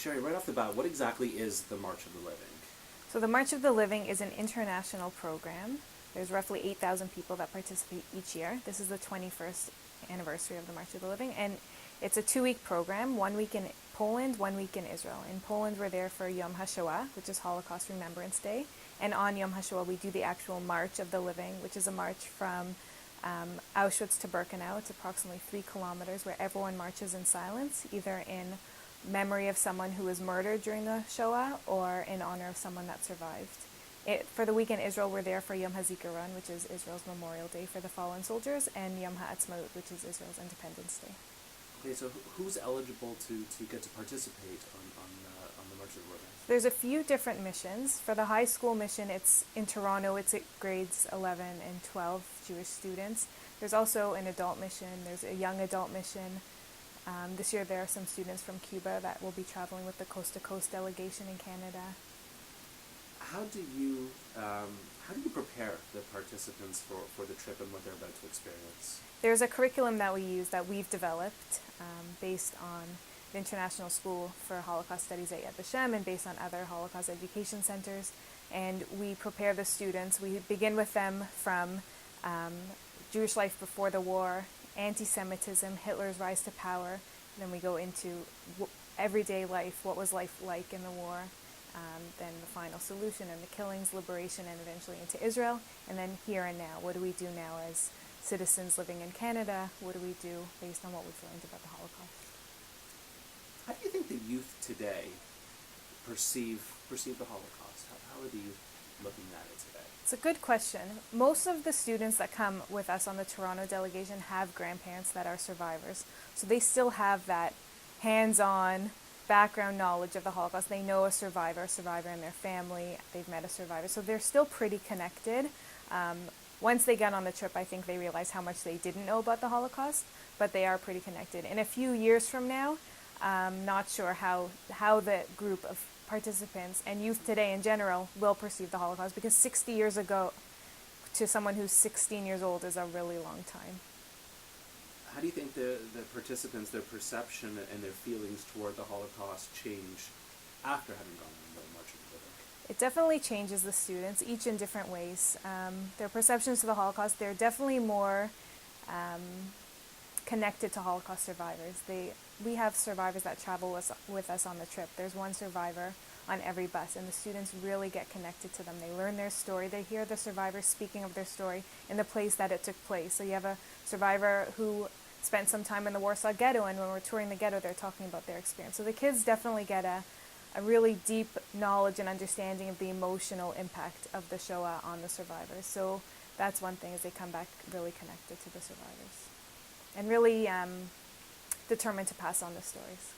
Sherri, right off the bat, what exactly is the March of the Living? So the March of the Living is an international program. There's roughly 8,000 people that participate each year. This is the 21st anniversary of the March of the Living, and it's a 2-week program, 1 week in Poland, 1 week in Israel. In Poland, we're there for Yom HaShoah, which is Holocaust Remembrance Day, and on Yom HaShoah, we do the actual March of the Living, which is a march from Auschwitz to Birkenau. It's approximately 3 kilometers where everyone marches in silence, either in memory of someone who was murdered during the Shoah or in honor of someone that survived. For the week in Israel, we're there for Yom HaZikaron, which is Israel's Memorial Day for the fallen soldiers, and Yom HaAtzmaut, which is Israel's Independence Day. Okay, so who's eligible to get to participate on the March of the Living? There's a few different missions. For the high school mission, it's in Toronto. It's at grades 11 and 12 Jewish students. There's also an adult mission. There's a young adult mission. This year there are some students from Cuba that will be traveling with the Coast to Coast delegation in Canada. How do you prepare the participants for the trip and what they're about to experience? There's a curriculum that we use that we've developed based on the International School for Holocaust Studies at Yad Vashem and based on other Holocaust education centers. And we prepare the students. We begin with them from Jewish life before the war, anti-Semitism, Hitler's rise to power. Then we go into everyday life, what was life like in the war, then the final solution and the killings, liberation, and eventually into Israel. And then here and now, what do we do now as citizens living in Canada? What do we do based on what we've learned about the Holocaust? How do you think the youth today perceive the Holocaust? How are the youth looking at it today? It's a good question. Most of the students that come with us on the Toronto delegation have grandparents that are survivors. So they still have that hands-on background knowledge of the Holocaust. They know a survivor in their family. They've met a survivor. So they're still pretty connected. Once they get on the trip, I think they realize how much they didn't know about the Holocaust, but they are pretty connected. In a few years from now, I'm not sure how the group of participants and youth today in general will perceive the Holocaust, because 60 years ago to someone who's 16 years old is a really long time. How do you think the participants, their perception and their feelings toward the Holocaust change after having gone on the March of the Living? It definitely changes the students, each in different ways. Their perceptions to the Holocaust, they're definitely more connected to Holocaust survivors. We have survivors that travel with us on the trip. There's one survivor on every bus, and the students really get connected to them. They learn their story. They hear the survivors speaking of their story in the place that it took place. So you have a survivor who spent some time in the Warsaw Ghetto, and when we're touring the ghetto, they're talking about their experience. So the kids definitely get a really deep knowledge and understanding of the emotional impact of the Shoah on the survivors. So that's one thing, is they come back really connected to the survivors and really determined to pass on the stories.